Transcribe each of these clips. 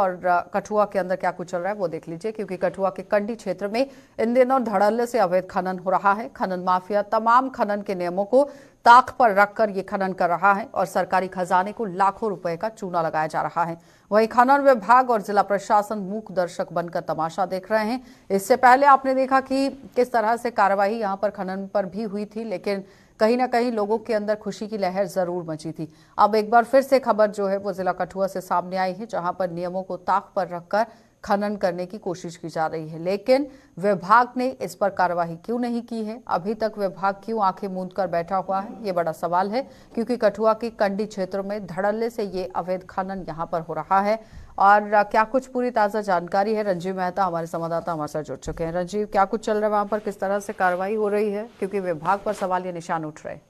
और कठुआ के अंदर क्या कुछ चल रहा है वो देख लीजिए, क्योंकि कठुआ के कंडी क्षेत्र में इन दिनों धड़ल्ले से अवैध खनन हो रहा है। खनन माफिया तमाम खनन के नियमों को ताक पर रखकर ये खनन कर रहा है और सरकारी खजाने को लाखों रुपए का चूना लगाया जा रहा है। वहीं खनन विभाग और जिला प्रशासन मूक दर्शक बनकर तमाशा देख रहे हैं। इससे पहले आपने देखा कि किस तरह से कार्रवाई यहां पर खनन पर भी हुई थी, लेकिन कहीं ना कहीं लोगों के अंदर खुशी की लहर जरूर मची थी। अब एक बार फिर से खबर जो है वो जिला कठुआ से सामने आई है, जहां पर नियमों को ताक पर रखकर खनन करने की कोशिश की जा रही है। लेकिन विभाग ने इस पर कार्रवाई क्यों नहीं की है? अभी तक विभाग क्यों आंखें मूंद कर बैठा हुआ है, ये बड़ा सवाल है, क्योंकि कठुआ के कंडी क्षेत्रों में धड़ल्ले से ये अवैध खनन यहां पर हो रहा है। और क्या कुछ पूरी ताजा जानकारी है, रंजीव मेहता हमारे संवाददाता हमारे साथ जुड़ चुके हैं। रंजीव, क्या कुछ चल रहा है वहां पर, किस तरह से कार्रवाई हो रही है, क्योंकि विभाग पर सवाल ये निशान उठ रहे हैं।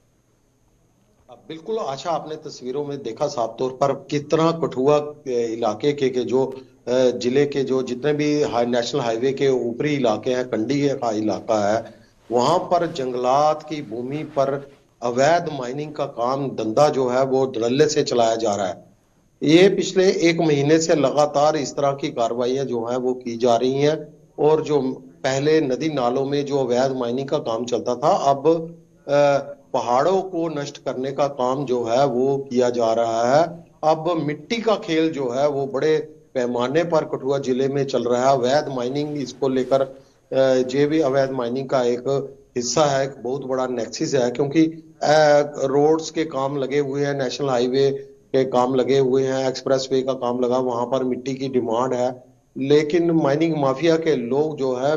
बिल्कुल आशा, आपने तस्वीरों में देखा साफ तौर पर किस तरह कठुआ इलाके के जो जिले के जो जितने भी नेशनल हाईवे के ऊपरी इलाके हैं, कंडी का इलाका है, वहां पर जंगलात की भूमि पर अवैध माइनिंग का काम धंधा जो है वो धड़ल्ले से चलाया जा रहा है। ये पिछले एक महीने से लगातार इस तरह की कार्रवाइयां जो है वो की जा रही हैं। और जो पहले नदी नालों में जो अवैध माइनिंग का काम चलता था, अब पहाड़ों को नष्ट करने का काम जो है वो किया जा रहा है। अब मिट्टी का खेल जो है वो बड़े पैमाने पर कठुआ जिले में चल रहा है। अवैध माइनिंग, इसको लेकर ये भी अवैध माइनिंग का एक हिस्सा है, एक बहुत बड़ा नेक्सिस है, क्योंकि रोड्स के काम लगे हुए हैं, नेशनल हाईवे के काम लगे हुए हैं, एक्सप्रेसवे का काम लगा, वहां पर मिट्टी की डिमांड है। लेकिन माइनिंग माफिया के लोग जो है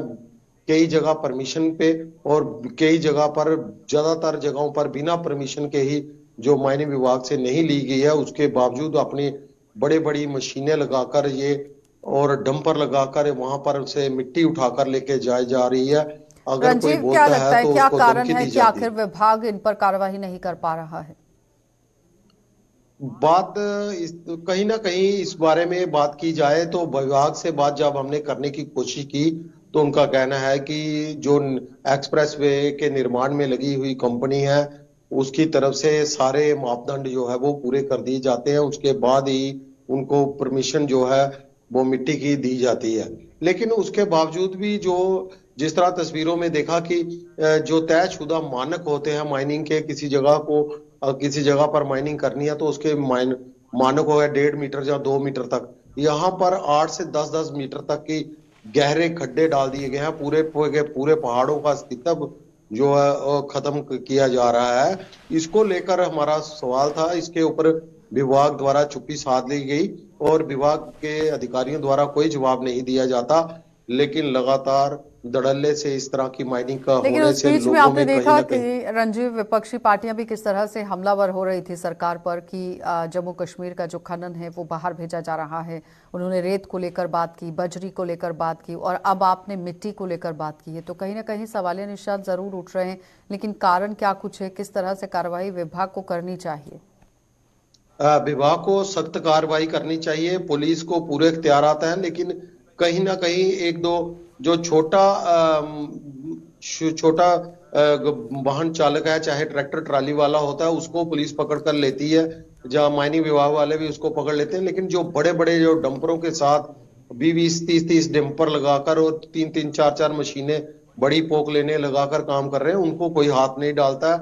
कई जगह परमिशन पे और कई जगह पर, ज्यादातर जगहों पर बिना परमिशन के ही, जो माइनिंग विभाग से नहीं ली गई है, उसके बावजूद अपनी बड़ी बड़ी मशीनें लगाकर ये और डंपर लगाकर वहां पर से मिट्टी उठाकर लेके जाई जा रही है। अगर कोई रंजीव, क्या बोलता लगता है है तो क्या उसको कारण धमकी है दी कि जाती आखिर है। विभाग इन पर कार्रवाई नहीं कर पा रहा है? बात कहीं ना कहीं इस बारे में बात की जाए तो विभाग से बात जब हमने करने की कोशिश की तो उनका कहना है कि जो एक्सप्रेसवे के निर्माण में लगी हुई कंपनी है, उसकी तरफ से सारे मापदंड जो है वो पूरे कर दिए जाते हैं, उसके बाद ही उनको परमिशन जो है वो मिट्टी की दी जाती है। लेकिन उसके बावजूद भी जो जिस तरह तस्वीरों में देखा कि जो तयशुदा मानक होते हैं माइनिंग के, किसी जगह को किसी जगह पर माइनिंग करनी है तो उसके मानक हो गया 1.5 मीटर या 2 मीटर तक, यहाँ पर 8 से 10 मीटर तक की गहरे खड्डे डाल दिए गए हैं। पूरे पूरे पहाड़ों का अस्तित्व जो है खत्म किया जा रहा है। इसको लेकर हमारा सवाल था, इसके ऊपर विभाग द्वारा चुप्पी साध ली गई और विभाग के अधिकारियों द्वारा कोई जवाब नहीं दिया जाता। लेकिन लगातार धड़ल्ले से इस तरह की माइनिंग का लेकिन होने उस से बीच में लोगों आपने में कहीं देखा ना कि कहीं रंजीव, विपक्षी पार्टियां भी किस तरह से हमलावर हो रही थी सरकार पर कि जम्मू कश्मीर का जो खनन है वो बाहर भेजा जा रहा है। उन्होंने रेत को लेकर बात की, बजरी को लेकर बात की, और अब आपने मिट्टी को लेकर बात की है। तो कहीं ना कहीं सवालिया निशान जरूर उठ रहे हैं, लेकिन कारण क्या कुछ है? किस तरह से कार्रवाई विभाग को करनी चाहिए? विभाग को सख्त कार्रवाई करनी चाहिए, पुलिस को पूरे इख्तियारात हैं, लेकिन कहीं ना कहीं एक दो जो छोटा वाहन चालक है, चाहे ट्रैक्टर ट्राली वाला होता है, उसको पुलिस पकड़ कर लेती है, जहां माइनिंग विभाग वाले भी उसको पकड़ लेते हैं। लेकिन जो बड़े बड़े जो डंपरों के साथ 20-20 30-30 डंपर लगाकर और 3-3 4-4 मशीनें बड़ी पोक लेने लगाकर काम कर रहे हैं, उनको कोई हाथ नहीं डालता है।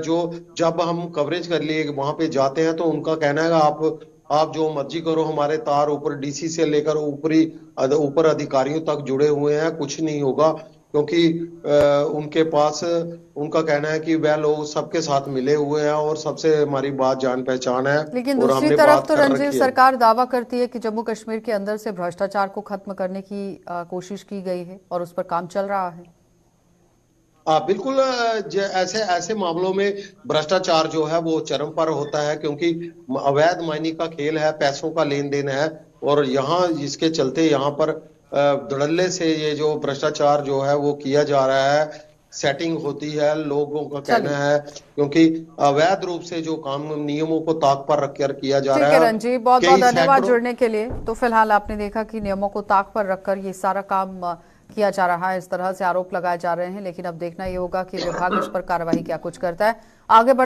जो जब हम कवरेज कर लिए वहां पे जाते हैं तो उनका कहना है आप जो मर्जी करो, हमारे तार ऊपर डीसी से लेकर ऊपर अधिकारियों तक जुड़े हुए हैं, कुछ नहीं होगा, क्योंकि उनके पास उनका कहना है कि वह लोग सबके साथ मिले हुए हैं और सबसे हमारी बात जान पहचान है लेकिन और दूसरी हमने तरफ बात तो कर रंजीव, रखी है। सरकार दावा करती है कि जम्मू कश्मीर के अंदर से भ्रष्टाचार को खत्म करने की कोशिश की गई है और उस पर काम चल रहा है। बिल्कुल, ऐसे ऐसे मामलों में भ्रष्टाचार जो है वो चरम पर होता है, क्योंकि अवैध माइनिंग का खेल है, पैसों का लेन देन है, और यहाँ इसके चलते यहाँ पर धड़ल्ले से ये जो भ्रष्टाचार जो है वो किया जा रहा है, सेटिंग होती है, लोगों का कहना चलिए, है, क्योंकि अवैध रूप से जो काम नियमों को ताक पर रखकर किया जा ठीक रहा है है। रंजीव, बहुत बहुत कई धन्यवाद सैकड़ों जुड़ने के लिए। तो फिलहाल आपने देखा कि नियमों को ताक पर रखकर ये सारा काम किया जा रहा है, इस तरह से आरोप लगाए जा रहे हैं। लेकिन अब देखना ये होगा कि विभाग इस पर कार्रवाई क्या कुछ करता है। आगे बढ़